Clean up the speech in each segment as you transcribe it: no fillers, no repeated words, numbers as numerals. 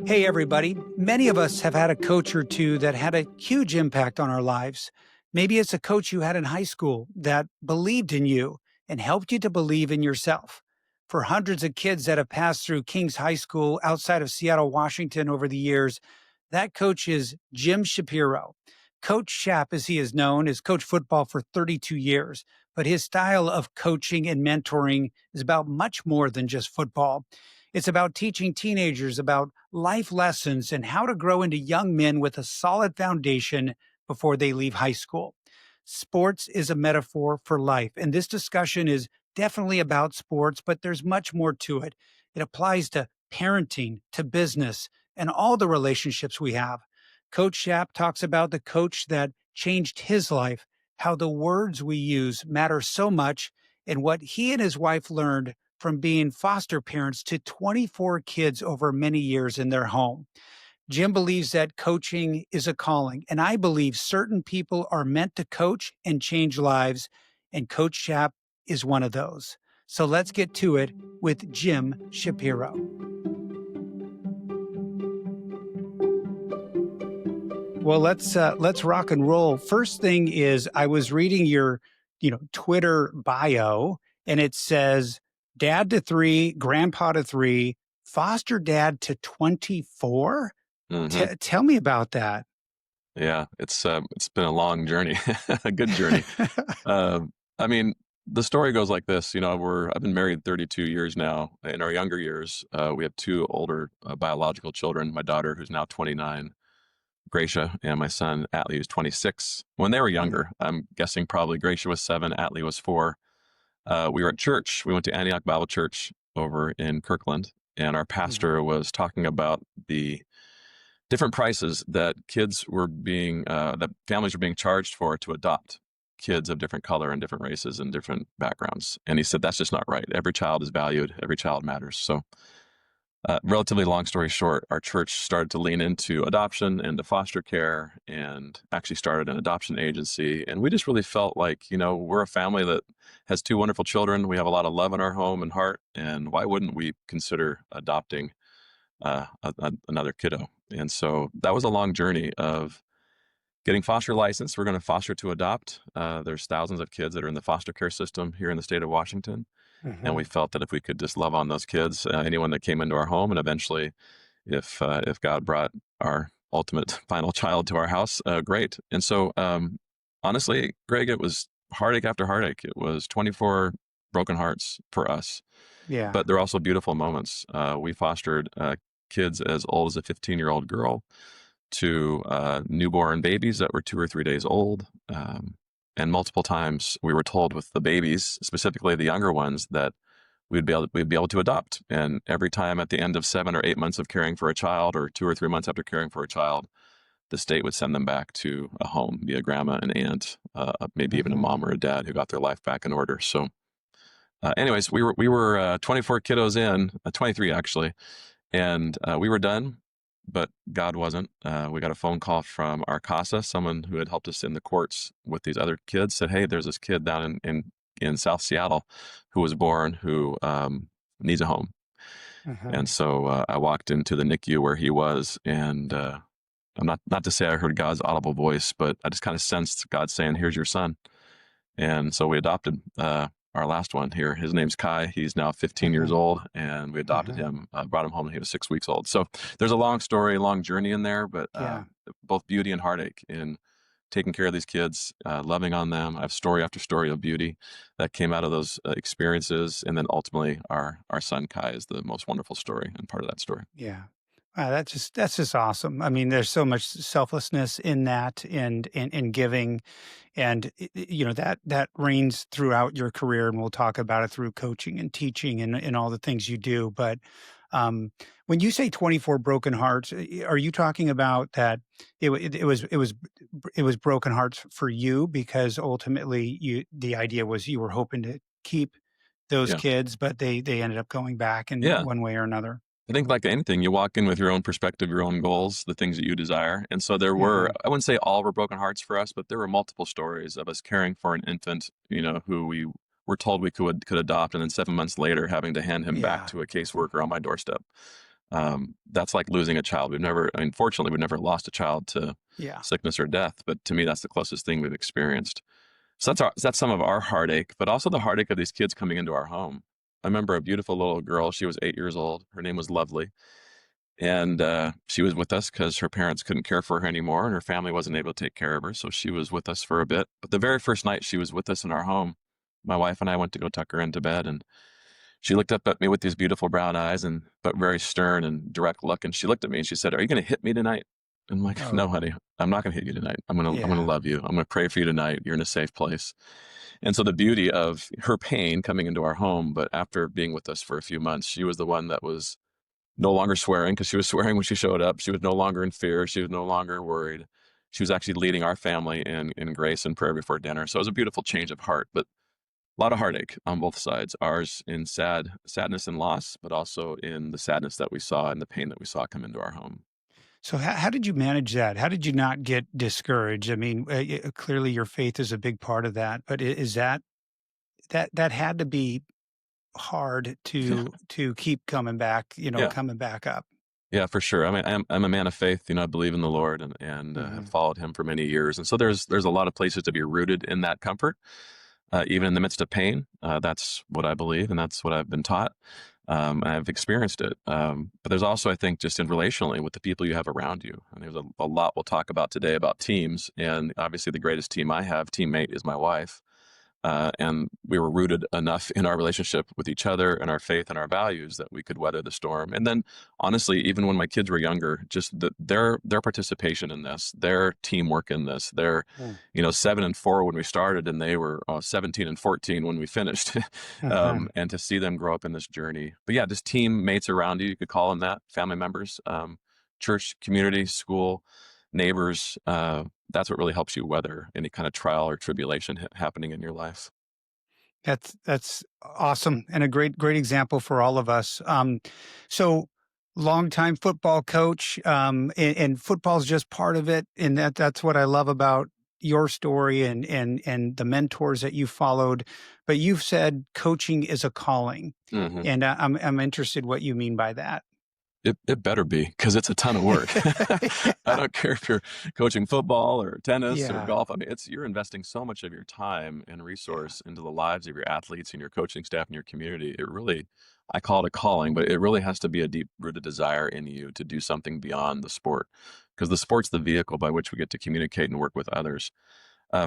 Hey, everybody. Many of us have had a coach or two that had a huge impact on our lives. Maybe it's a coach you had in high school that believed in you and helped you to believe in yourself. For hundreds of kids that have passed through King's High School outside of Seattle, Washington over the years, that coach is Jim Shapiro. Coach Shap, as he is known, has coached football for 32 years, but his style of coaching and mentoring is about much more than just football. It's about teaching teenagers about life lessons and how to grow into young men with a solid foundation before they leave high school. Sports is a metaphor for life, and this discussion is definitely about sports, but there's much more to it. It applies to parenting, to business, and all the relationships we have. Coach Shap talks about the coach that changed his life, how the words we use matter so much, and what he and his wife learned from being foster parents to 24 kids over many years in their home. Jim believes that coaching is a calling, and I believe certain people are meant to coach and change lives, and Coach Shap is one of those. So let's get to it with Jim Shapiro. Well, let's rock and roll. First thing is, I was reading your, Twitter bio, and it says, "Dad to 3, grandpa to 3, foster dad to 24." hmm Tell me about that. Yeah, it's been a long journey, a good journey. I mean, the story goes like this. I've been married 32 years now. In our younger years, we have two older biological children. My daughter, who's now 29, Gracia, and my son Atlee, who's 26. When they were Mhm, younger, I'm guessing probably Gracia was 7, Atlee was 4. We were at church. We went to Antioch Bible Church over in Kirkland, and our mhm. pastor was talking about the different prices that that families were being charged for to adopt kids of different color and different races and different backgrounds. And he said, that's just not right. Every child is valued. Every child matters. So, relatively long story short, our church started to lean into adoption and to foster care and actually started an adoption agency. And we just really felt like, we're a family that has two wonderful children. We have a lot of love in our home and heart. And why wouldn't we consider adopting another kiddo? And so that was a long journey of getting foster license. We're going to foster to adopt. There's thousands of kids that are in the foster care system here in the state of Washington. And we Mhm. felt that if we could just love on those kids, anyone that came into our home, and eventually, if God brought our ultimate final child to our house, great. And so, honestly, Greg, it was heartache after heartache. It was 24 broken hearts for us, Yeah. but they're also beautiful moments. We fostered kids as old as a 15-year-old girl to newborn babies that were 2 or 3 days old. And multiple times we were told with the babies, specifically the younger ones, that we'd be able to adopt. And every time at the end of 7 or 8 months of caring for a child, or 2 or 3 months after caring for a child, the state would send them back to a home, be a grandma, an aunt, maybe even a Mhm. mom or a dad who got their life back in order. So, anyways, we were 24 kiddos in, 23 actually, and we were done, but God wasn't. We got a phone call from our CASA, someone who had helped us in the courts with these other kids, said, hey, there's this kid down in South Seattle who was born who needs a home. And Mhm. so I walked into the NICU where he was, and I'm not to say I heard God's audible voice, but I just kind of sensed God saying, here's your son. And so we adopted our last one here. His name's Kai. He's now 15 years Mhm. old, and we adopted Mhm. him, brought him home when he was 6 weeks old. So there's a long story, long journey in there, but Yeah. both beauty and heartache in taking care of these kids, loving on them. I have story after story of beauty that came out of those experiences. And then ultimately our son Kai is the most wonderful story and part of that story. Yeah. Wow, that's just awesome. I mean, there's so much selflessness in that and giving. And that reigns throughout your career, and we'll talk about it through coaching and teaching and all the things you do. But when you say 24 broken hearts, are you talking about that it was broken hearts for you because ultimately the idea was you were hoping to keep those Yeah. kids, but they ended up going back in Yeah. one way or another? I think like anything, you walk in with your own perspective, your own goals, the things that you desire. And so there were, Hmm. I wouldn't say all were broken hearts for us, but there were multiple stories of us caring for an infant, who we were told we could adopt. And then 7 months later, having to hand him back Yeah. to a caseworker on my doorstep. That's like losing a child. Fortunately, we've never lost a child to Yeah. sickness or death, but to me, that's the closest thing we've experienced. So that's some of our heartache, but also the heartache of these kids coming into our home. I remember a beautiful little girl. She was 8 years old. Her name was Lovely. And she was with us because her parents couldn't care for her anymore and her family wasn't able to take care of her. So she was with us for a bit. But the very first night she was with us in our home, my wife and I went to go tuck her into bed. And she looked up at me with these beautiful brown eyes, but very stern and direct look. And she looked at me and she said, "Are you going to hit me tonight?" I'm like, "No, Oh, honey, I'm not going to hit you tonight. I'm going to yeah. love you. I'm going to pray for you tonight. You're in a safe place." And so the beauty of her pain coming into our home, but after being with us for a few months, she was the one that was no longer swearing, because she was swearing when she showed up. She was no longer in fear. She was no longer worried. She was actually leading our family in grace and prayer before dinner. So it was a beautiful change of heart, but a lot of heartache on both sides. Ours in sadness and loss, but also in the sadness that we saw and the pain that we saw come into our home. So how did you manage that? How did you not get discouraged? I mean, clearly your faith is a big part of that, but is that had to be hard Yeah, to keep coming back, yeah, coming back up. yeah, for sure. I mean, I'm a man of faith. I believe in the Lord and have Mhm. followed Him for many years. And so there's a lot of places to be rooted in that comfort. Even in the midst of pain. That's what I believe, and that's what I've been taught. And I've experienced it. But there's also, I think, just in relationally with the people you have around you. And there's a lot we'll talk about today about teams. And obviously, the greatest teammate, is my wife. And we were rooted enough in our relationship with each other and our faith and our values that we could weather the storm. And then, honestly, even when my kids were younger, just their participation in this, their teamwork in this, their Mm. 7 and 4 when we started, and they were 17 and 14 when we finished. Uh-huh. And to see them grow up in this journey. But yeah, just teammates around you could call them that, family members, church, community, school, neighbors. That's what really helps you weather any kind of trial or tribulation happening in your life. That's awesome and a great example for all of us. So longtime football coach, and football's just part of it, and that's what I love about your story and the mentors that you followed. But you've said coaching is a calling, Hmm. and I'm interested what you mean by that. It better be, because it's a ton of work. I don't care if you're coaching football or tennis or Yeah, golf. I mean, you're investing so much of your time and yeah, resource into the lives of your athletes and your coaching staff and your community. It really, I call it a calling, but it really has to be a deep rooted desire in you to do something beyond the sport, because the sport's the vehicle by which we get to communicate and work with others.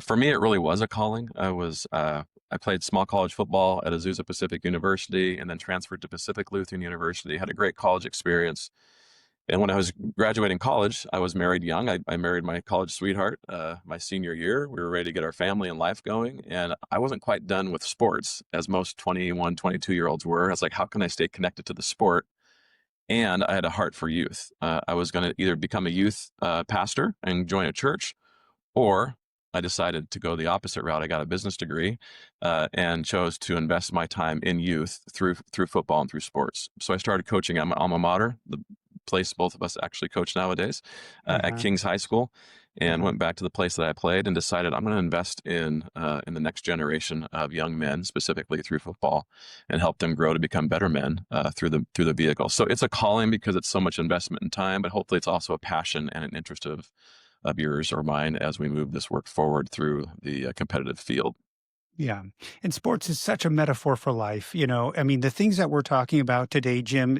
For me, it really was a calling. I played small college football at Azusa Pacific University and then transferred to Pacific Lutheran University. Had a great college experience. And when I was graduating college, I was married young. I married my college sweetheart my senior year. We were ready to get our family and life going. And I wasn't quite done with sports, as most 21, 22-year-olds were. I was like, how can I stay connected to the sport? And I had a heart for youth. I was going to either become a youth pastor and join a church, or I decided to go the opposite route. I got a business degree and chose to invest my time in youth through football and through sports. So I started coaching at my alma mater, the place both of us actually coach nowadays, at uh-huh, King's High School, and uh-huh. went back to the place that I played and decided I'm going to invest in the next generation of young men, specifically through football, and help them grow to become better men through the vehicle. So it's a calling because it's so much investment in time, but hopefully it's also a passion and an interest of yours or mine as we move this work forward through the competitive field. Yeah. And sports is such a metaphor for life. I mean, the things that we're talking about today, Jim,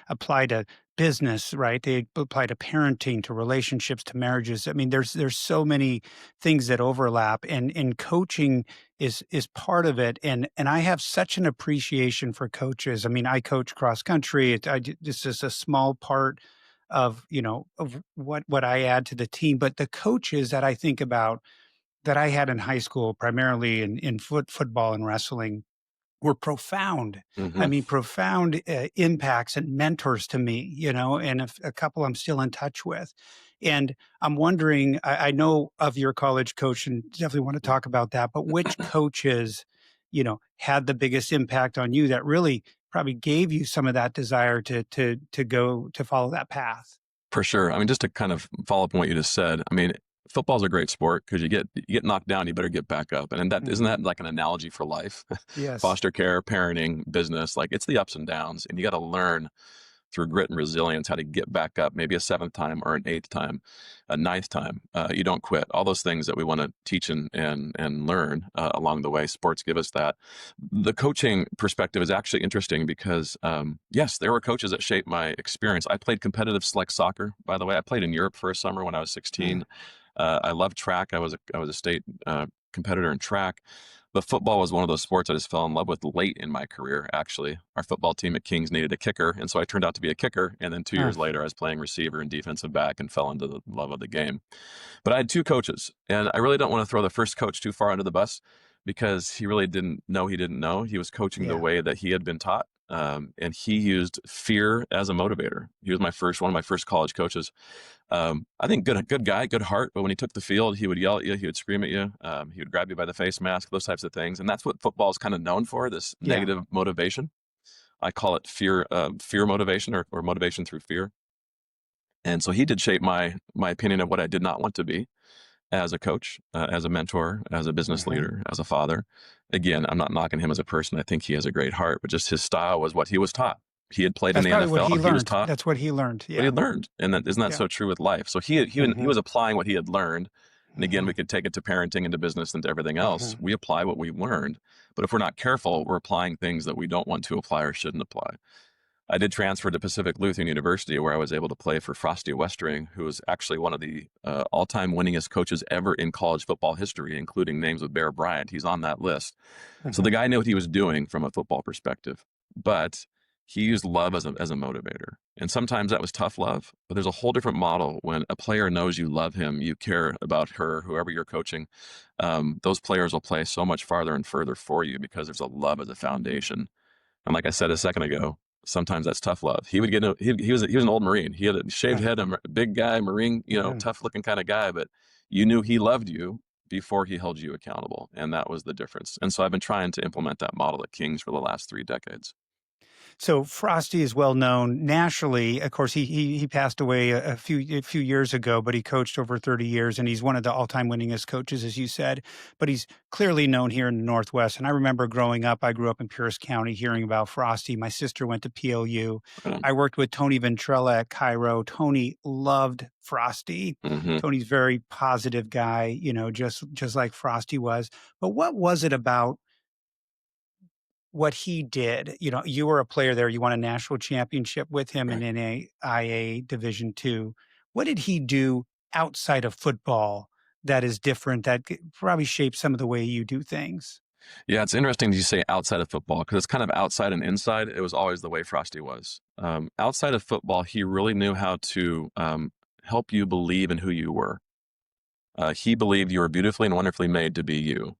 apply to business, right? They apply to parenting, to relationships, to marriages. I mean, there's so many things that overlap, and coaching is part of it. And I have such an appreciation for coaches. I mean, I coach cross country. This is a small part of what I add to the team, but the coaches that I think about that I had in high school, primarily in football and wrestling, were profound. I Hmm. mean, profound impacts and mentors to me, and a couple I'm still in touch with. And I'm wondering, I know of your college coach and definitely want to talk about that, but which coaches, had the biggest impact on you that really probably gave you some of that desire to go to follow that path? For sure. I mean, just to kind of follow up on what you just said, I mean, football's a great sport because you get knocked down, you better get back up. And that isn't Hmm. that like an analogy for life? Yes. Foster care, parenting, business, like it's the ups and downs, and you got to learn through grit and resilience how to get back up, maybe a seventh time or an eighth time, a ninth time. You don't quit. All those things that we want to teach and learn along the way. Sports give us that. The coaching perspective is actually interesting because, yes, there were coaches that shaped my experience. I played competitive select soccer, by the way. I played in Europe for a summer when I was 16. I loved track. I was a state competitor in track. But football was one of those sports I just fell in love with late in my career, actually. Our football team at Kings needed a kicker, and so I turned out to be a kicker. And then 2 years later, I was playing receiver and defensive back and fell into the love of the game. But I had two coaches, and I really don't want to throw the first coach too far under the bus because he really didn't know he didn't know. He was coaching the Yeah. way that he had been taught. And he used fear as a motivator. He was one of my first college coaches. I think good guy, good heart. But when he took the field, he would yell at you, he would scream at you, he would grab you by the face mask, those types of things. And that's what football is kind of known for, this Yeah. negative motivation. I call it fear motivation or motivation through fear. And so he did shape my opinion of what I did not want to be as a coach, as a mentor, as a business leader, as a father. Again, I'm not knocking him as a person. I think he has a great heart, but just his style was what he was taught. He had played in That's the probably what he NFL. He was learned. taught That's what he learned. what he Yeah. had learned, and isn't that Yeah. so true with life? So he was applying what he had learned. And again, we could take it to parenting and to business and to everything else. We apply what we've learned, but if we're not careful, we're applying things that we don't want to apply or shouldn't apply. I did transfer to Pacific Lutheran University, where I was able to play for Frosty Westering, who is actually one of the all-time winningest coaches ever in college football history, including names with Bear Bryant. He's on that list. So the guy knew what he was doing from a football perspective, but he used love as a motivator. And sometimes that was tough love, but there's a whole different model when a player knows you love him, you care about her, whoever you're coaching. Those players will play so much farther and further for you because there's a love as a foundation. And like I said a second ago, sometimes that's tough love. He was an old Marine. He had a shaved head, a big guy, Marine, tough looking kind of guy, but you knew he loved you before he held you accountable. And that was the difference. And so I've been trying to implement that model at Kings for the last 3 decades. So Frosty is well known nationally. Of course, he passed away a few years ago, but he coached over 30 years, and he's one of the all-time winningest coaches, as you said. But he's clearly known here in the Northwest. And I remember growing up, I grew up in Pierce County, hearing about Frosty. My sister went to PLU. I worked with Tony Ventrella at Cairo. Tony loved Frosty. Tony's very positive guy, just like Frosty was. But what was it about what he did? You were a player there. You won a national championship with him in NAIA Division II. What did he do outside of football that is different, that probably shaped some of the way you do things? Yeah, it's interesting you say outside of football because it's kind of outside and inside. It was always the way Frosty was. Outside of football, he really knew how to help you believe in who you were. He believed you were beautifully and wonderfully made to be you.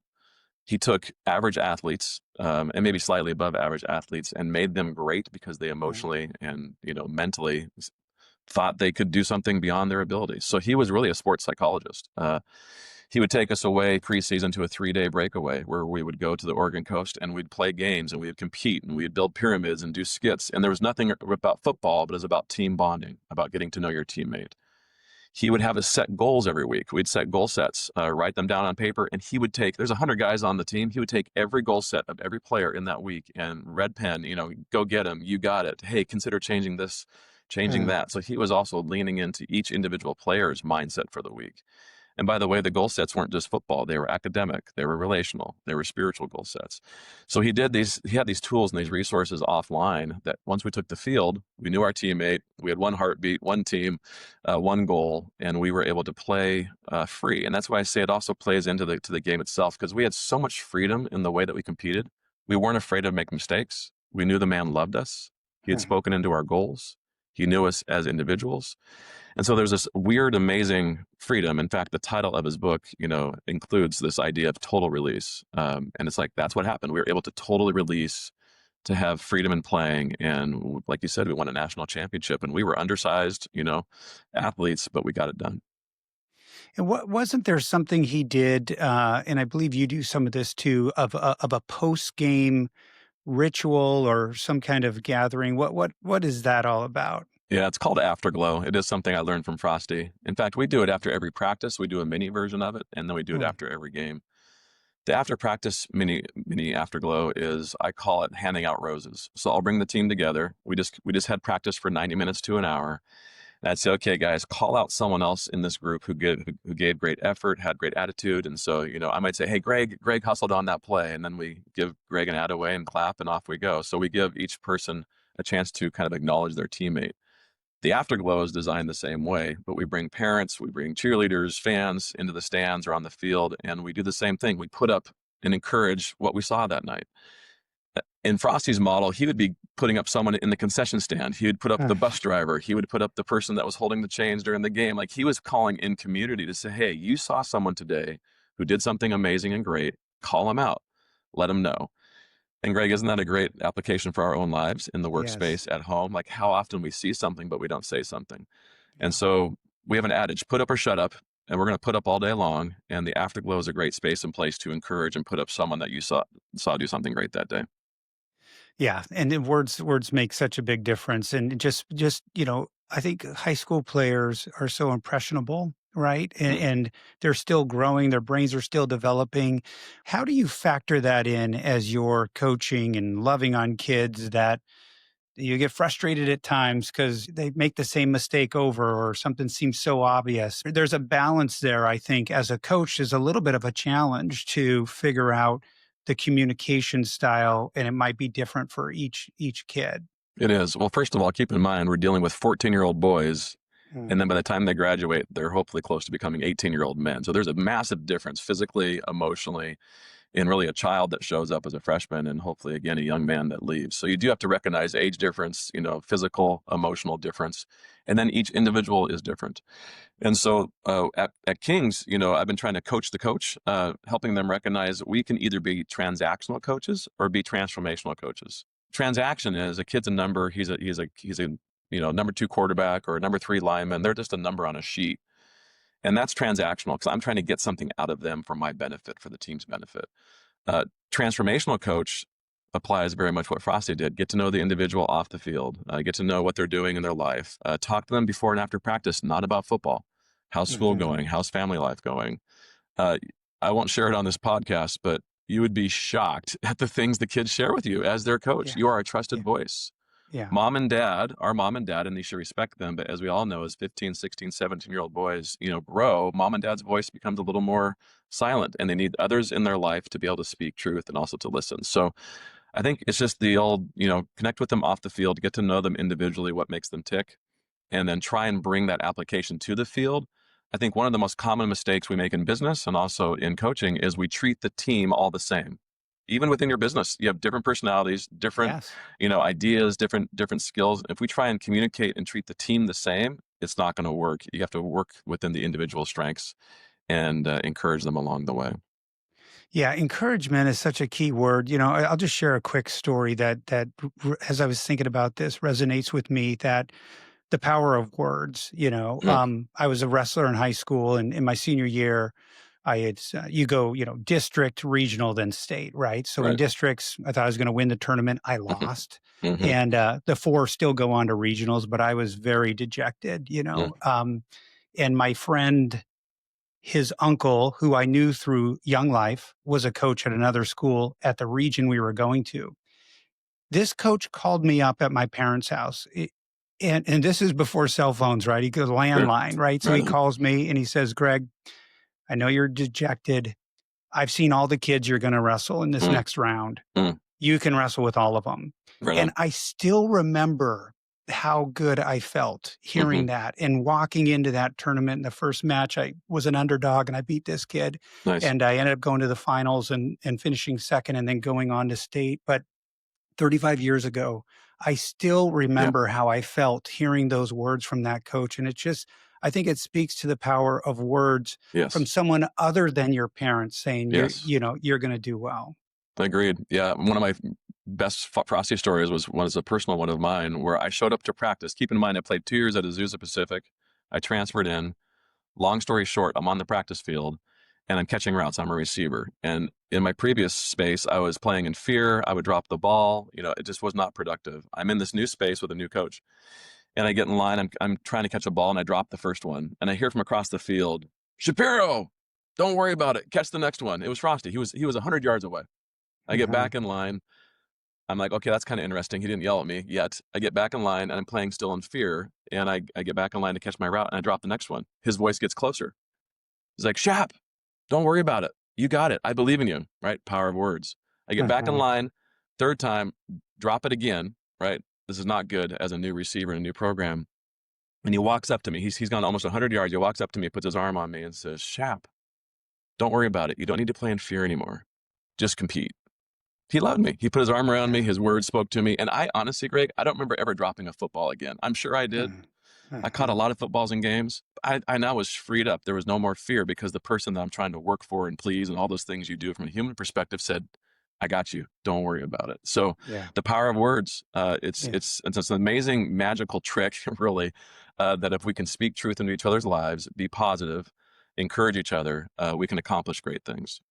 He took average athletes and maybe slightly above average athletes and made them great because they emotionally and mentally thought they could do something beyond their abilities. So he was really a sports psychologist. He would take us away preseason to a 3-day breakaway where we would go to the Oregon coast and we'd play games and we would compete and we'd build pyramids and do skits. And there was nothing about football, but it was about team bonding, about getting to know your teammate. He would have us set goals every week. We'd set goal sets, write them down on paper, and he would take, there's 100 guys on the team. He would take every goal set of every player in that week and red pen, go get him. You got it. Hey, consider changing this, changing that. So he was also leaning into each individual player's mindset for the week. And by the way, the goal sets weren't just football. They were academic, they were relational, they were spiritual goal sets. So he had these tools and these resources offline that once we took the field, we knew our teammate, we had one heartbeat, one team, one goal, and we were able to play free. And that's why I say it also plays into the game itself, because we had so much freedom in the way that we competed. We weren't afraid to make mistakes. We knew the man loved us. He had spoken into our goals. He knew us as individuals. And so there's this weird, amazing freedom. In fact, the title of his book, includes this idea of total release. And it's like, that's what happened. We were able to totally release, to have freedom in playing. And like you said, we won a national championship and we were undersized, athletes, but we got it done. And wasn't there something he did, and I believe you do some of this too, of a post-game ritual or some kind of gathering? What is that all about? Yeah, it's called Afterglow. It is something I learned from Frosty. In fact, we do it after every practice. We do a mini version of it, and then we do it after every game. The after practice mini afterglow is, I call it handing out roses. So I'll bring the team together. We just had practice for 90 minutes to an hour. And I'd say, okay, guys, call out someone else in this group who gave great effort, had great attitude. And so, I might say, hey, Greg hustled on that play. And then we give Greg an attaway and clap, and off we go. So we give each person a chance to kind of acknowledge their teammate. The afterglow is designed the same way, but we bring parents, we bring cheerleaders, fans into the stands or on the field, and we do the same thing. We put up and encourage what we saw that night. In Frosty's model, he would be putting up someone in the concession stand. He would put up the bus driver. He would put up the person that was holding the chains during the game. Like, he was calling in community to say, hey, you saw someone today who did something amazing and great. Call them out. Let them know. And Greg, isn't that a great application for our own lives in the Yes. workspace at home? Like, how often we see something, but we don't say something. Yeah. And so we have an adage, put up or shut up. And we're going to put up all day long. And the afterglow is a great space and place to encourage and put up someone that you saw do something great that day. Yeah, and then words make such a big difference, and just I think high school players are so impressionable, right? And, Mm. and they're still growing; their brains are still developing. How do you factor that in as you're coaching and loving on kids that you get frustrated at times because they make the same mistake over or something seems so obvious? There's a balance there, I think, as a coach, is a little bit of a challenge to figure out the communication style, and it might be different for each kid. It is. Well, first of all, keep in mind, we're dealing with 14-year-old boys. And then Mm. by the time they graduate, they're hopefully close to becoming 18-year-old men. So there's a massive difference physically, emotionally, in really a child that shows up as a freshman and hopefully, again, a young man that leaves. So you do have to recognize age difference, physical, emotional difference. And then each individual is different. And so at Kings, I've been trying to coach the coach, helping them recognize we can either be transactional coaches or be transformational coaches. Transaction is a kid's a number. He's a number 2 quarterback or a number 3 lineman. They're just a number on a sheet. And that's transactional because I'm trying to get something out of them for my benefit, for the team's benefit. Transformational coach applies very much what Frosty did. Get to know the individual off the field. Get to know what they're doing in their life. Talk to them before and after practice, not about football. How's school Mhm. going? How's family life going? Uh, I won't share it on this podcast, but you would be shocked at the things the kids share with you as their coach. Yeah, You are a trusted yeah, voice. yeah, Our mom and dad, and you should respect them. But as we all know, as 15, 16, 17-year-old boys, grow, mom and dad's voice becomes a little more silent, and they need others in their life to be able to speak truth and also to listen. So I think it's just the old, connect with them off the field, get to know them individually, what makes them tick, and then try and bring that application to the field. I think one of the most common mistakes we make in business and also in coaching is we treat the team all the same. Even within your business, you have different personalities, different, yes. ideas, different skills. If we try and communicate and treat the team the same, it's not going to work. You have to work within the individual strengths and encourage them along the way. Yeah, encouragement is such a key word. I'll just share a quick story as I was thinking about this, resonates with me. That the power of words. Mm, I was a wrestler in high school, and in my senior year, I had you go, district, regional, then state, right? So in right. districts, I thought I was going to win the tournament. I Hmm. lost, Hmm. and the four still go on to regionals, but I was very dejected. Mm, And my friend, his uncle, who I knew through Young Life, was a coach at another school at the region we were going to. This coach called me up at my parents' house. And this is before cell phones, right? He goes sure. landline, right? So Right he on. calls me and he says, Greg, I know you're dejected. I've seen all the kids you're going to wrestle in this Mm, next round. mm, You can wrestle with all of them. right And on. I still remember how good I felt Hmm. hearing that and walking into that tournament. In the first match, I was an underdog and I beat this kid. Nice. And I ended up going to the finals and finishing second and then going on to state. But 35 years ago, I still Yeah. remember how I felt hearing those words from that coach. And I think it speaks to the power of words from Yes. someone other than your parents saying Yes. you're going to do well. Agreed. Yeah. One of my best Frosty stories was a personal one of mine where I showed up to practice. Keep in mind, I played 2 years at Azusa Pacific. I transferred in. Long story short, I'm on the practice field and I'm catching routes. I'm a receiver. And in my previous space, I was playing in fear. I would drop the ball. It just was not productive. I'm in this new space with a new coach and I get in line. I'm trying to catch a ball and I drop the first one. And I hear from across the field, Shapiro. Don't worry about it. Catch the next one. It was Frosty. He was 100 yards away. I get Uh-huh. back in line. I'm like, okay, that's kind of interesting. He didn't yell at me yet. I get back in line and I'm playing still in fear. And I get back in line to catch my route and I drop the next one. His voice gets closer. He's like, Shap, don't worry about it. You got it. I believe in you, right? Power of words. I get back in Uh-huh. line, third time, drop it again, right? This is not good as a new receiver in a new program. And he walks up to me. He's gone almost 100 yards. He walks up to me, puts his arm on me and says, Shap, don't worry about it. You don't need to play in fear anymore. Just compete. He loved me. He put his arm around me. Yeah. His words spoke to me. And I honestly, Greg, I don't remember ever dropping a football again. I'm sure I did. I caught a Uh-huh. lot of footballs in games. I now was freed up. There was no more fear because the person that I'm trying to work for and please and all those things you do from a human perspective said, I got you. Don't worry about it. So Yeah. the power of words, it's Yeah. it's an amazing magical trick, really, that if we can speak truth into each other's lives, be positive, encourage each other, we can accomplish great things.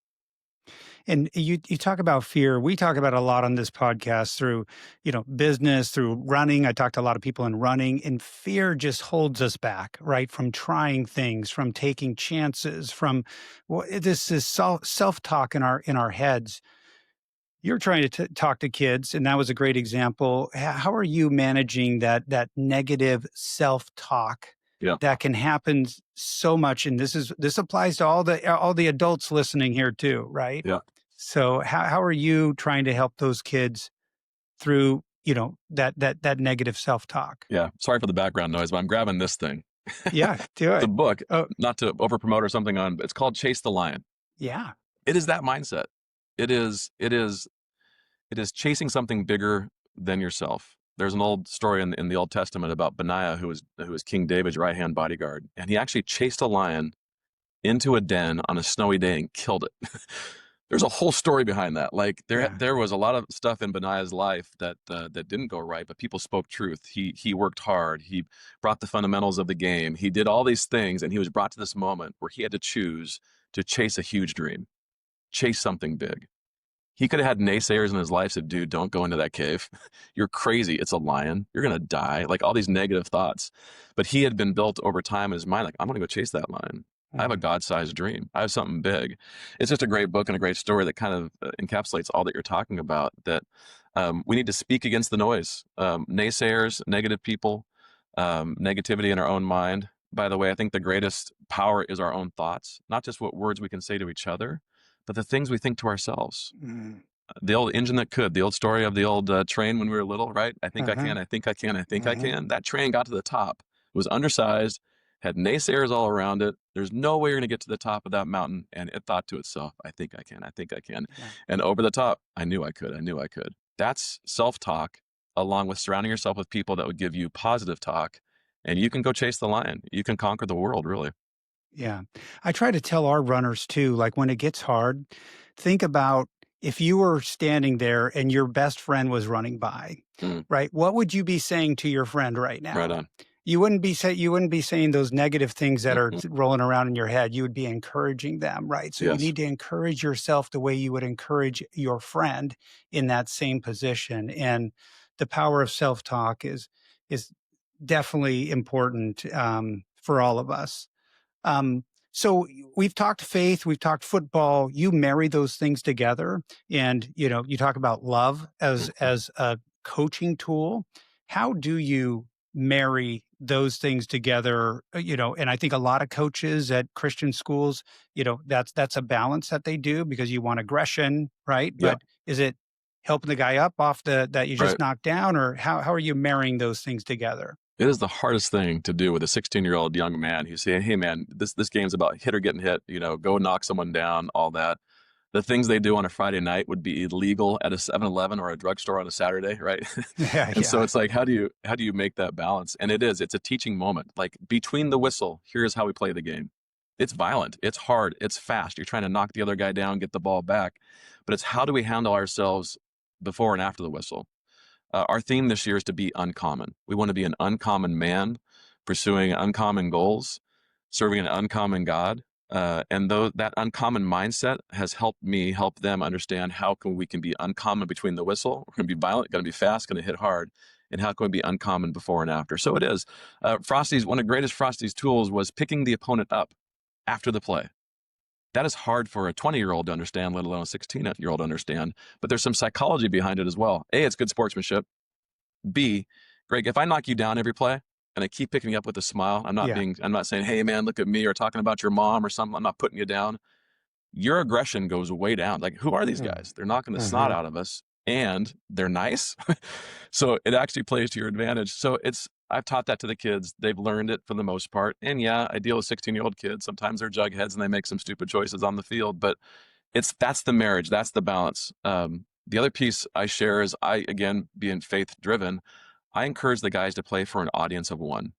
And you talk about fear. We talk about a lot on this podcast through, business, through running. I talk to a lot of people in running, and fear just holds us back, right? From trying things, from taking chances, from this is self talk in our heads. You're trying to talk to kids, and that was a great example. How are you managing that negative self talk Yeah, that can happen so much? And this applies to all the adults listening here too, right? yeah, So how are you trying to help those kids through, that negative self-talk? yeah. Sorry for the background noise, but I'm grabbing this thing. Yeah, do It's a it. book, Oh, not to over promote or something on, it's called Chase the Lion. yeah. It is that mindset. It is, it is, it is chasing something bigger than yourself. There's an old story in the Old Testament about Benaiah, who was King David's right-hand bodyguard. And he actually chased a lion into a den on a snowy day and killed it. There's a whole story behind that. Like Yeah. there was a lot of stuff in Benaiah's life that didn't go right, but people spoke truth. He worked hard. He brought the fundamentals of the game. He did all these things, and he was brought to this moment where he had to choose to chase a huge dream, chase something big. He could have had naysayers in his life said, dude, don't go into that cave. You're crazy. It's a lion. You're going to die. Like all these negative thoughts. But he had been built over time in his mind. Like, I'm going to go chase that lion. I have a Mhm. God-sized dream. I have something big. It's just a great book and a great story that kind of encapsulates all that you're talking about, that we need to speak against the noise. Naysayers, negative people, negativity in our own mind. By the way, I think the greatest power is our own thoughts, not just what words we can say to each other, but the things we think to ourselves. Mhm. The old engine that could, the old story of the old train when we were little, right? I think I Uh-huh. can, I think I can, I think I Uh-huh. can. That train got to the top. It was undersized, had naysayers all around it. There's no way you're going to get to the top of that mountain. And it thought to itself, I think I can, I think I can. Yeah. And over the top, I knew I could, I knew I could. That's self talk, along with surrounding yourself with people that would give you positive talk. And you can go chase the lion. You can conquer the world, really. Yeah. I try to tell our runners too, like when it gets hard, think about if you were standing there and your best friend was running by, Mm, right? What would you be saying to your friend right right now? on. You wouldn't be saying those negative things that are Mm-mm. rolling around in your head. You would be encouraging them, right? So you Yes. need to encourage yourself the way you would encourage your friend in that same position. And the power of self-talk is definitely important for all of us. Um, so we've talked faith, we've talked football. You marry those things together, and you talk about love Mhm. as a coaching tool. How do you marry those things together? And I think a lot of coaches at Christian schools, that's a balance that they do because you want aggression, right? Yeah. But is it helping the guy up off the that you just Right. knocked down, or how are you marrying those things together? It is the hardest thing to do with a 16-year-old young man who's saying, "Hey, man, this game's about hit or getting hit. Go knock someone down, all that." The things they do on a Friday night would be illegal at a 7-Eleven or a drugstore on a Saturday, right? Yeah, And so yeah. it's like, how do you make that balance? And it's a teaching moment. Like between the whistle, here's how we play the game. It's violent, it's hard, it's fast. You're trying to knock the other guy down, get the ball back, but it's how do we handle ourselves before and after the whistle? Our theme this year is to be uncommon. We want to be an uncommon man, pursuing uncommon goals, serving an uncommon God. And though that uncommon mindset has helped me help them understand how we can be uncommon between the whistle. We're going to be violent, going to be fast, going to hit hard, and how can we be uncommon before and after? So it is. One of the greatest Frosty's tools was picking the opponent up after the play. That is hard for a 20-year-old to understand, let alone a 16-year-old to understand. But there's some psychology behind it as well. A, it's good sportsmanship. B, Greg, if I knock you down every play and I keep picking you up with a smile, I'm Yeah. not saying, hey man, look at me, or talking about your mom or something. I'm not putting you down. Your aggression goes way down. Like, who are these Mm. guys? They're knocking the snot Mhm. out of us, and they're nice. So it actually plays to your advantage. So I've taught that to the kids. They've learned it for the most part. And yeah, I deal with 16-year-old kids. Sometimes they're jugheads and they make some stupid choices on the field, but that's the marriage. That's the balance. The other piece I share is again, being faith driven, I encourage the guys to play for an audience of one,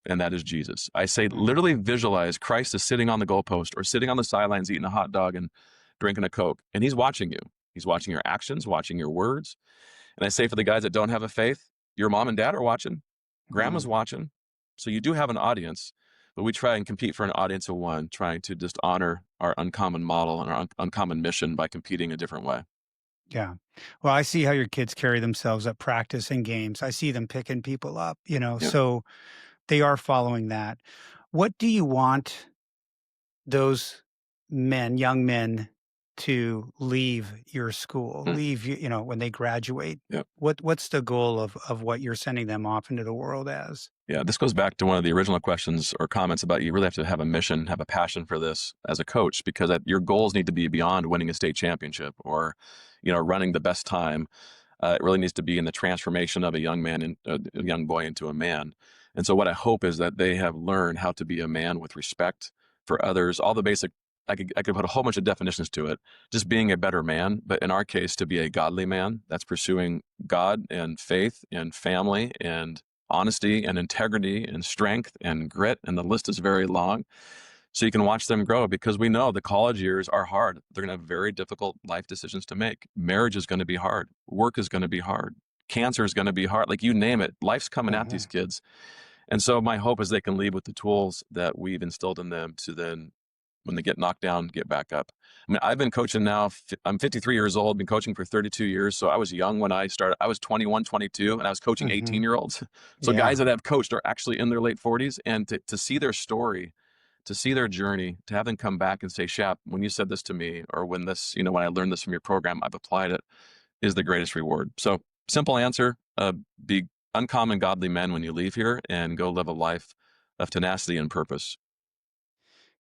and that is Jesus. I say, Mhm. literally visualize Christ is sitting on the goalpost or sitting on the sidelines eating a hot dog and drinking a Coke, and he's watching you. He's watching your actions, watching your words. And I say, for the guys that don't have a faith, your mom and dad are watching, grandma's Mhm. watching. So you do have an audience, but we try and compete for an audience of one, trying to just honor our uncommon model and our uncommon mission by competing a different way. Yeah. Well, I see how your kids carry themselves at practice and games. I see them picking people up, Yeah. so they are following that. What do you want those young men to leave your school, Mm. leave when they graduate? Yeah. What's the goal of what you're sending them off into the world as? Yeah. This goes back to one of the original questions or comments about you really have to have a mission, have a passion for this as a coach, because your goals need to be beyond winning a state championship or, running the best time. It really needs to be in the transformation of a young man and a young boy into a man. And so what I hope is that they have learned how to be a man with respect for others, all the basic, I could put a whole bunch of definitions to it, just being a better man. But in our case, to be a godly man that's pursuing God and faith and family and honesty and integrity and strength and grit. And the list is very long. So you can watch them grow, because we know the college years are hard. They're going to have very difficult life decisions to make. Marriage is going to be hard. Work is going to be hard. Cancer is going to be hard. Like, you name it, life's coming at these Mhm. kids. And so my hope is they can leave with the tools that we've instilled in them to then, when they get knocked down, get back up. I mean, I've been coaching now. I'm 53 years old, been coaching for 32 years. So I was young when I started. I was 21, 22, and I was coaching Mhm. 18-year-olds. So guys Yeah. that have coached are actually in their late 40s. And to see their story, to see their journey, to have them come back and say, Shap, when you said this to me, or when when I learned this from your program, I've applied it, is the greatest reward. So simple answer, be uncommon godly men when you leave here and go live a life of tenacity and purpose.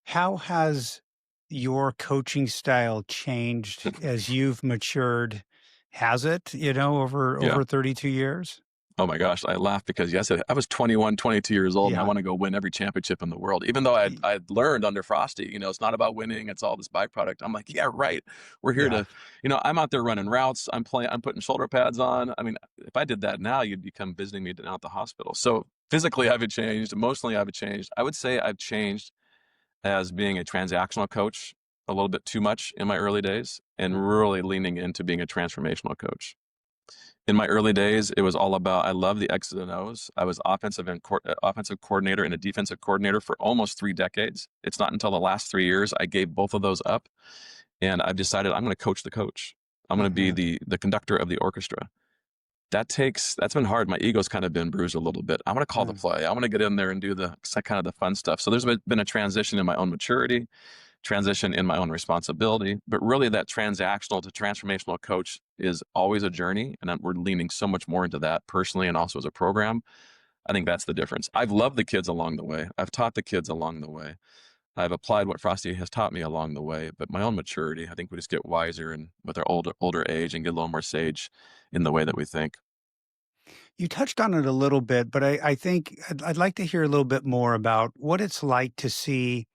How has your coaching style changed as you've matured? Has it, over Yeah. 32 years? Oh my gosh, I laugh because yes, I was 21, 22 years old, and I Yeah. want to go win every championship in the world. Even though Y I'd learned under Frosty, it's not about winning; it's all this byproduct. I'm like, yeah, right. We're here yeah. to, I'm out there running routes. I'm putting shoulder pads on. I mean, if I did that now, you'd become visiting me down at the hospital. So physically, I've changed. Emotionally, I've changed. I would say I've changed as being a transactional coach a little bit too much in my early days, and Mhm. really leaning into being a transformational coach. In my early days, it was all about, I love the X's and O's. I was offensive coordinator and a defensive coordinator for almost 3 decades. It's not until the last 3 years I gave both of those up, and I've decided I'm going to coach the coach. I'm going to be Mhm. the conductor of the orchestra. That's been hard. My ego's kind of been bruised a little bit. I want to call the Mm. play. I want to get in there and do the kind of the fun stuff. So there's been a transition in my own maturity, transition in my own responsibility, but really that transactional to transformational coach is always a journey. And we're leaning so much more into that personally and also as a program. I think that's the difference. I've loved the kids along the way. I've taught the kids along the way. I've applied what Frosty has taught me along the way, but my own maturity, I think we just get wiser and with our older age and get a little more sage in the way that we think. You touched on it a little bit, but I think I'd like to hear a little bit more about what it's like to see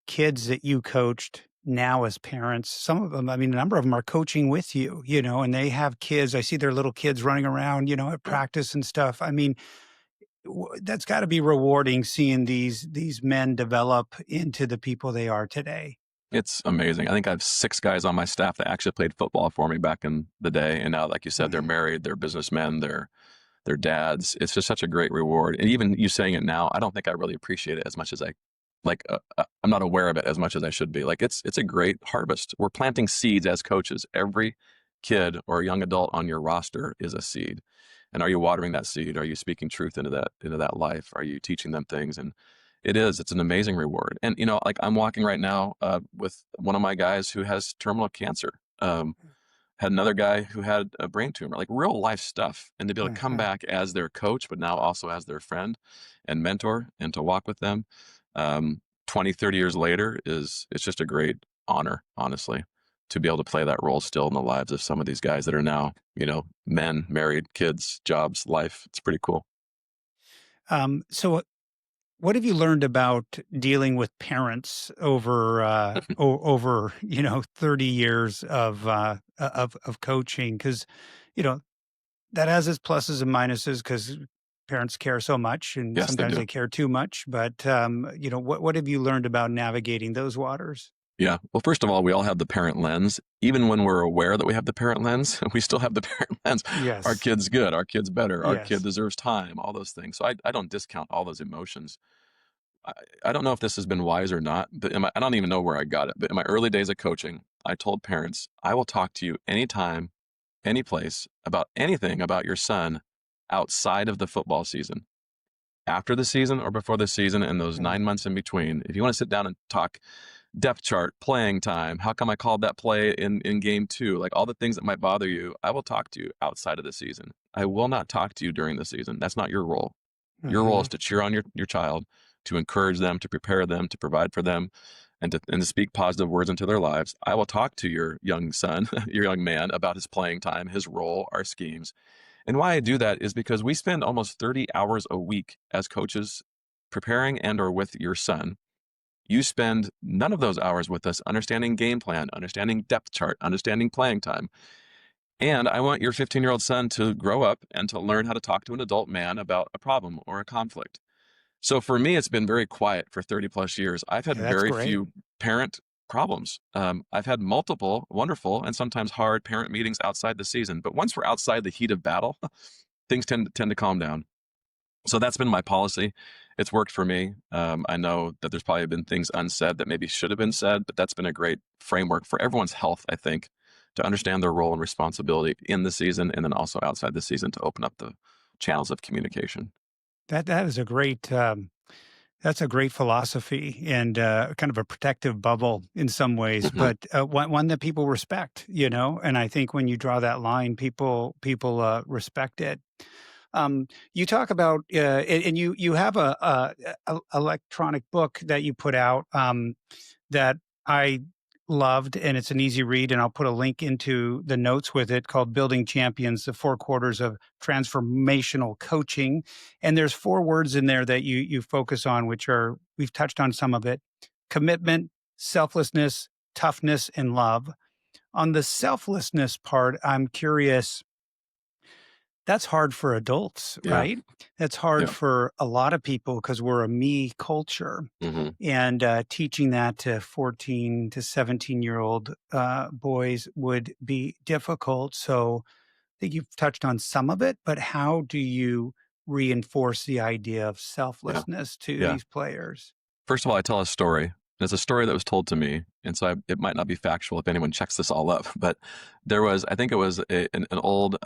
kids that you coached now as parents. Some of them, I mean, a number of them are coaching with you, and they have kids. I see their little kids running around, at Yeah. practice and stuff. I mean, that's got to be rewarding seeing these men develop into the people they are today. It's amazing. I think I have 6 guys on my staff that actually played football for me back in the day. And now, like you said, they're Mhm. married, they're businessmen, they're dads. It's just such a great reward. And even you saying it now, I don't think I really appreciate it as much as I'm not aware of it as much as I should be. Like, it's a great harvest. We're planting seeds as coaches. Every kid or young adult on your roster is a seed. And are you watering that seed? Are you speaking truth into that life? Are you teaching them things? And It is. It's an amazing reward. And, like I'm walking right now with one of my guys who has terminal cancer. Had another guy who had a brain tumor, like real life stuff. And to be able to come Uh-huh. back as their coach, but now also as their friend and mentor and to walk with them 20, 30 years later it's just a great honor, honestly, to be able to play that role still in the lives of some of these guys that are now, men, married, kids, jobs, life. It's pretty cool. So what have you learned about dealing with parents over over 30 years of coaching? Because you know that has its pluses and minuses because parents care so much, and Yes, they sometimes do. they care too much. But what have you learned about navigating those waters? Yeah. Well, first of all, we all have the parent lens. Even when we're aware that we have the parent lens, we still have the parent lens. Our Yes, kid's good. Our kid's better. Our kid yes. deserves time, all those things. So I don't discount all those emotions. I, I don't know if this has been wise or not, but I don't even know where I got it. But in my early days of coaching, I told parents, I will talk to you anytime, any place about anything about your son outside of the football season. After the season or before the season and those Mm, 9 months in between, if you want to sit down and talk depth chart, playing time, how come I called that play in game two, like all the things that might bother you, I will talk to you outside of the season. I will not talk to you during the season. That's not your role. Your role is mhm. to cheer on your child, to encourage them, to prepare them, to provide for them, and to speak positive words into their lives. I will talk to your young son, your young man, about his playing time, his role, our schemes. And why I do that is because we spend almost 30 hours a week as coaches preparing and or with your son. You spend none of those hours with us understanding game plan, understanding depth chart, understanding playing time. And I want your 15-year-old son to grow up and to learn how to talk to an adult man about a problem or a conflict. So for me, it's been very quiet for 30 plus years. I've had Yeah, that's very great. few parent problems. I've had multiple wonderful and sometimes hard parent meetings outside the season. But once we're outside the heat of battle, things tend to calm down. So that's been my policy. It's worked for me. I know that there's probably been things unsaid that maybe should have been said, but that's been a great framework for everyone's health, I think, to understand their role and responsibility in the season and then also outside the season to open up the channels of communication. That is a great that's a great philosophy and kind of a protective bubble in some ways, Hmm. but one that people respect, And I think when you draw that line, people respect it. You talk about and you have a electronic book that you put out that I loved, and it's an easy read, and I'll put a link into the notes with it, called Building Champions: The Four Quarters of Transformational Coaching. And there's four words in there that you focus on, which are, we've touched on some of it: commitment, selflessness, toughness, and love. On the selflessness part, I'm curious, that's hard for adults, Yeah. right? That's hard Yeah. for a lot of people because we're a me culture. Hmm. And teaching that to 14 to 17-year-old boys would be difficult. So I think you've touched on some of it, but how do you reinforce the idea of Yeah. selflessness to Yeah. these players? First of all, I tell a story. And it's a story that was told to me. And so it might not be factual if anyone checks this all up, but there was, I think it was an old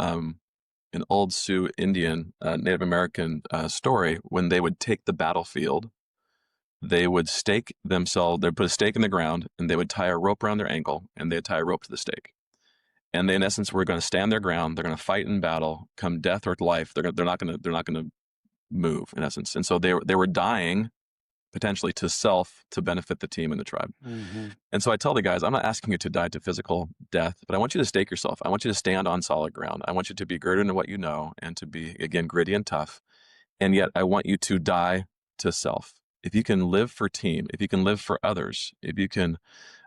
Sioux Indian, Native American story when they would take the battlefield. They would stake themselves, they'd put a stake in the ground and they would tie a rope around their ankle and they'd tie a rope to the stake. And they, in essence, were going to stand their ground. They're going to fight in battle, come death or life. They're not going to move, in essence. And so they were dying potentially to self to benefit the team and the tribe. Hmm. And so I tell the guys, I'm not asking you to die to physical death, but I want you to stake yourself. I want you to stand on solid ground. I want you to be girded into what you know and to be, again, gritty and tough. And yet I want you to die to self. If you can live for team, if you can live for others, if you can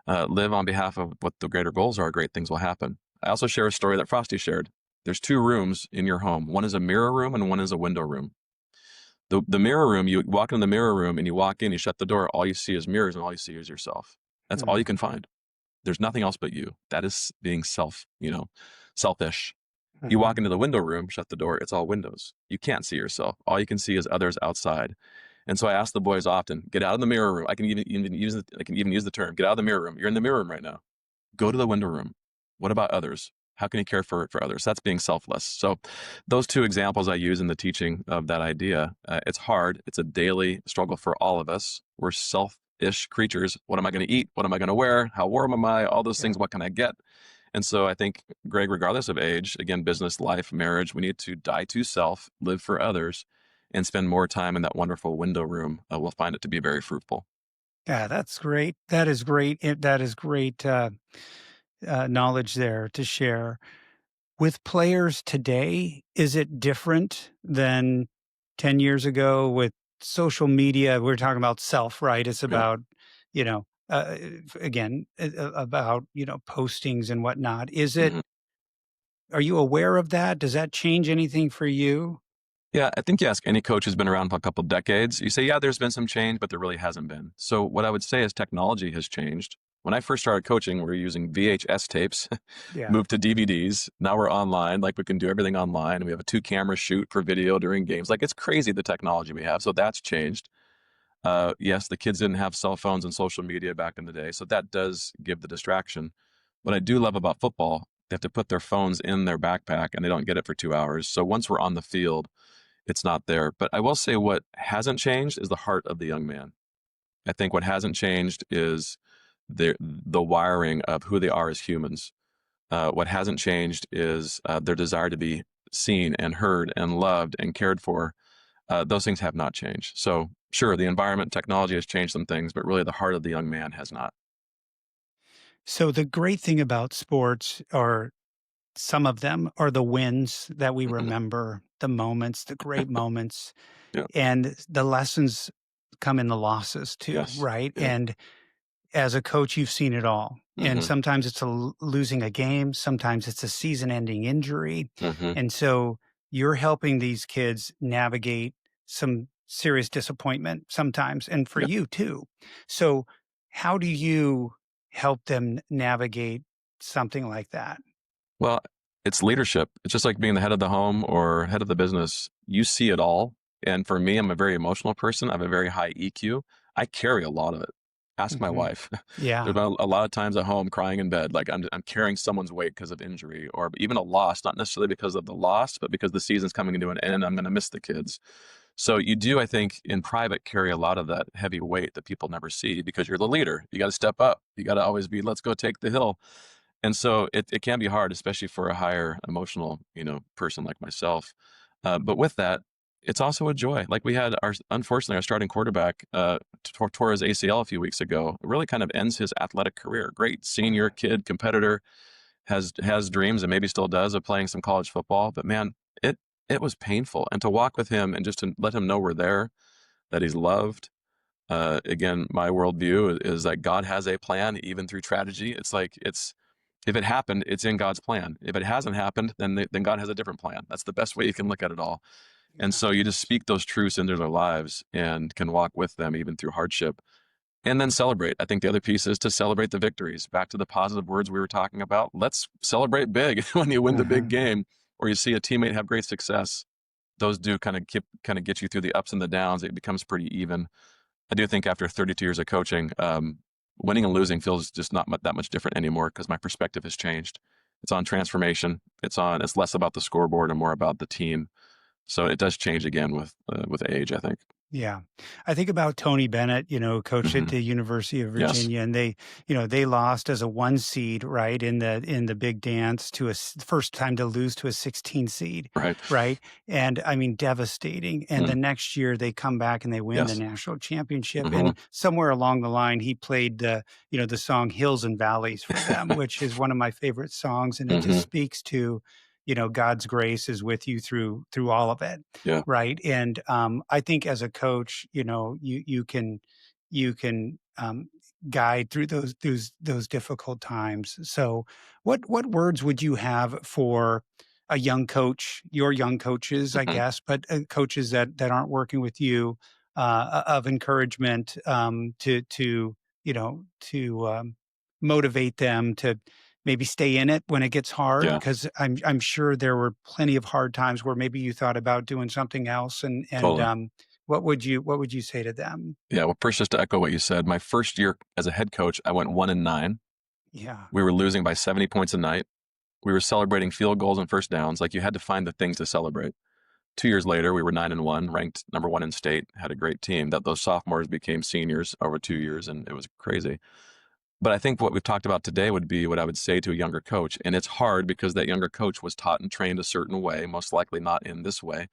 live on behalf of what the greater goals are, great things will happen. I also share a story that Frosty shared. There's two rooms in your home. One is a mirror room and one is a window room. The mirror room, you walk in the mirror room and you walk in, you shut the door, all you see is mirrors and all you see is yourself. That's all you can find. There's nothing else but you. That is being selfish. You walk into the window room, shut the door, it's all windows. You can't see yourself. All you can see is others outside. And so I ask the boys often, get out of the mirror room. I can even use the term, get out of the mirror room. You're in the mirror room right now. Go to the window room. What about others? How can he care for others? That's being selfless. So those two examples I use in the teaching of that idea, it's hard. It's a daily struggle for all of us. We're selfish creatures. What am I going to eat? What am I going to wear? How warm am I? All those Yeah. things. What can I get? And so I think, Greg, regardless of age, again, business, life, marriage, we need to die to self, live for others, and spend more time in that wonderful window room. We'll find it to be very fruitful. Yeah, that's great. That is great. That is great knowledge there to share. With players today, is it different than 10 years ago with social media? We're talking about self, right? It's Yeah. about, you know, again, about, postings and whatnot. Mhm. Are you aware of that? Does that change anything for you? Yeah, I think you ask any coach who's been around for a couple of decades, you say, yeah, there's been some change, but there really hasn't been. So what I would say is technology has changed. When I first started coaching, we were using VHS tapes, Yeah. moved to DVDs. Now we're online, like we can do everything online. We have a 2 camera shoot for video during games. Like it's crazy the technology we have. So that's changed. Yes, the kids didn't have cell phones and social media back in the day. So that does give the distraction. What I do love about football, they have to put their phones in their backpack and they don't get it for 2 hours. So once we're on the field, it's not there. But I will say what hasn't changed is the heart of the young man. I think what hasn't changed is the wiring of who they are as humans. What hasn't changed is their desire to be seen and heard and loved and cared for. Those things have not changed. So sure, the environment, technology has changed some things, but really the heart of the young man has not. So the great thing about sports, or some of them, are the wins that we Mhm. remember, the moments, the great moments, Yeah. and the lessons come in the losses too, Yes. right? Yeah. And as a coach, you've seen it all. And Hmm. sometimes it's losing a game, sometimes it's a season ending injury. Hmm. And so you're helping these kids navigate some serious disappointment sometimes, and for Yeah. you too. So, how do you help them navigate something like that? Well, it's leadership. It's just like being the head of the home or head of the business. You see it all. And for me, I'm a very emotional person. I have a very high EQ. I carry a lot of it. Ask my Hmm. wife. There's Yeah. been a lot of times at home crying in bed, like I'm carrying someone's weight because of injury or even a loss, not necessarily because of the loss, but because the season's coming to an end. I'm going to miss the kids. So you do, I think, in private, carry a lot of that heavy weight that people never see because you're the leader. You got to step up. You got to always be, let's go take the hill. And so it can be hard, especially for a higher emotional, person like myself. But with that, it's also a joy. Like we had unfortunately, our starting quarterback tore his ACL a few weeks ago. It really kind of ends his athletic career. Great Oh, senior yeah. kid, competitor, has dreams and maybe still does of playing some college football. But man, it was painful. And to walk with him and just to let him know we're there, that he's loved. Again, my worldview is that God has a plan even through tragedy. It's like if it happened, it's in God's plan. If it hasn't happened, then God has a different plan. That's the best way you can look at it all. And Yeah. so you just speak those truths into their lives and can walk with them even through hardship and then celebrate. I think the other piece is to celebrate the victories. Back to the positive words we were talking about. Let's celebrate big when you win the big Uh-huh. game or you see a teammate have great success. Those do kind of get you through the ups and the downs. It becomes pretty even. I do think after 32 years of coaching, winning and losing feels just not that much different anymore because my perspective has changed. It's on transformation. It's less about the scoreboard and more about the team. So it does change again with age, I think. Yeah. I think about Tony Bennett, coached at Hmm. the University of Yes. Virginia, and they lost as a 1 seed, right, in the big dance, to first time to lose to a 16 seed, Right. right? And I mean, devastating. And the Mm. next year they come back and they win the Yes. national championship. Hmm. And somewhere along the line, he played the song Hills and Valleys for them, which is one of my favorite songs. And it just Hmm. speaks to, God's grace is with you through all of it, Yeah. right? And I think as a coach, you can guide through those difficult times. So, what words would you have for a young coach, your young coaches, I Hmm. guess, but coaches that aren't working with you, of encouragement, to motivate them to maybe stay in it when it gets hard, Yeah. because I'm sure there were plenty of hard times where maybe you thought about doing something else, and Totally. what would you say to them? Yeah. Well, first, just to echo what you said, my first year as a head coach, I went 1-9. Yeah. We were losing by 70 points a night. We were celebrating field goals and first downs. Like, you had to find the things to celebrate. 2 years later, we were 9-1, ranked number one in state, had a great team. That those sophomores became seniors over 2 years, and it was crazy. But I think what we've talked about today would be what I would say to a younger coach. And it's hard because that younger coach was taught and trained a certain way, most likely not in this way,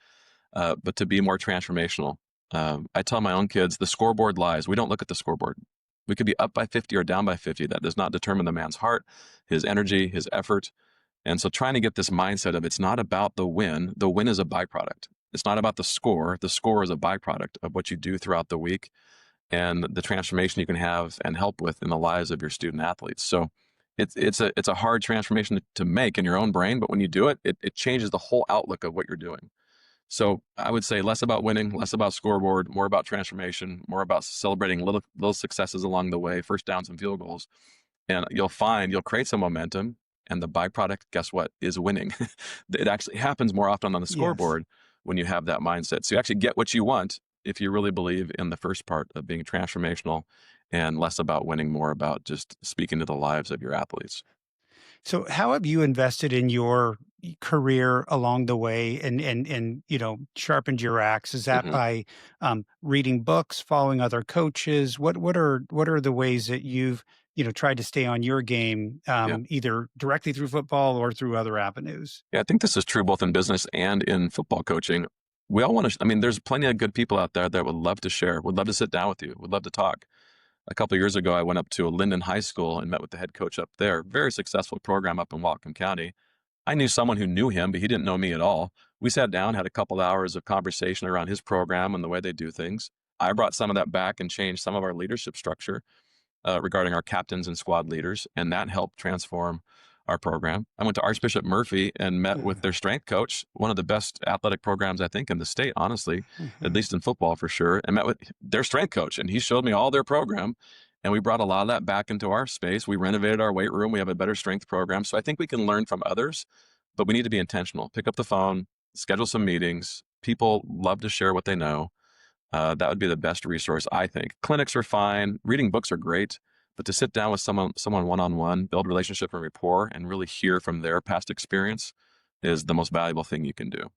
but to be more transformational. I tell my own kids, the scoreboard lies. We don't look at the scoreboard. We could be up by 50 or down by 50. That does not determine the man's heart, his energy, his effort. And so trying to get this mindset of it's not about the win. The win is a byproduct. It's not about the score. The score is a byproduct of what you do throughout the week and the transformation you can have and help with in the lives of your student athletes. So it's a hard transformation to make in your own brain, but when you do it, it changes the whole outlook of what you're doing. So I would say less about winning, less about scoreboard, more about transformation, more about celebrating little successes along the way, first downs and field goals. And you'll create some momentum, and the byproduct, guess what, is winning. It actually happens more often on the Yes. scoreboard when you have that mindset. So you actually get what you want if you really believe in the first part of being transformational and less about winning, more about just speaking to the lives of your athletes. So how have you invested in your career along the way and sharpened your axe? Is that Hmm. by reading books, following other coaches? What are the ways that you've tried to stay on your game, Yeah. either directly through football or through other avenues? Yeah, I think this is true both in business and in football coaching. We all want to, I mean, there's plenty of good people out there that would love to share, would love to sit down with you, would love to talk. A couple of years ago, I went up to a Linden High School and met with the head coach up there. Very successful program up in Whatcom County. I knew someone who knew him, but he didn't know me at all. We sat down, had a couple hours of conversation around his program and the way they do things. I brought some of that back and changed some of our leadership structure regarding our captains and squad leaders, and that helped transform our program. I went to Archbishop Murphy and met with their strength coach, one of the best athletic programs, I think, in the state, honestly, at Mhm. least in football for sure, and met with their strength coach, and he showed me all their program. And we brought a lot of that back into our space. We renovated our weight room. We have a better strength program. So I think we can learn from others, but we need to be intentional. Pick up the phone, schedule some meetings. People love to share what they know. That would be the best resource, I think. Clinics are fine. Reading books are great, but to sit down with someone one-on-one, build relationship and rapport, and really hear from their past experience is the most valuable thing you can do.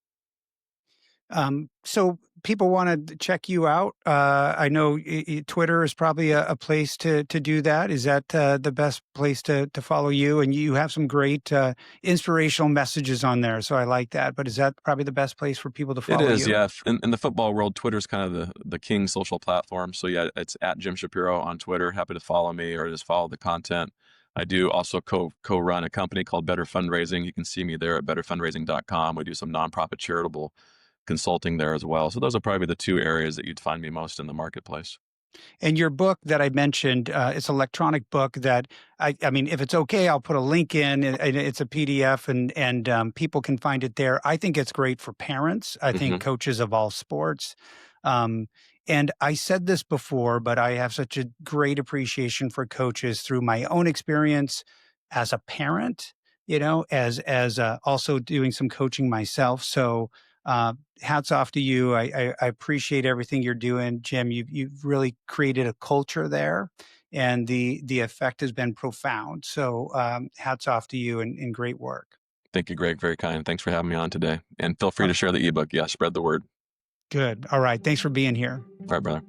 So people want to check you out. I know Twitter is probably a place to do that. Is that the best place to follow you? And you have some great inspirational messages on there, so I like that. But is that probably the best place for people to It follow is, you? yeah. In the football world, Twitter's kind of the king social platform. So yeah, it's at Jim Shapiro on Twitter. Happy to follow me or just follow the content. I do also co-run a company called Better Fundraising. You can see me there at betterfundraising.com. We do some nonprofit charitable consulting there as well. So those are probably the two areas that you'd find me most in the marketplace. And your book that I mentioned, it's an electronic book that I mean, if it's okay, I'll put a link in. And it's a PDF, and people can find it there. I think it's great for parents. I think Hmm. coaches of all sports. Um, and I said this before, but I have such a great appreciation for coaches through my own experience as a parent. As also doing some coaching myself. So hats off to you. I appreciate everything you're doing, Jim. You've really created a culture there, and the effect has been profound. So hats off to you, and great work. Thank you, Greg. Very kind. Thanks for having me on today. And feel free Uh, to share the ebook. Yeah, spread the word. Good. All right. Thanks for being here. All right, brother.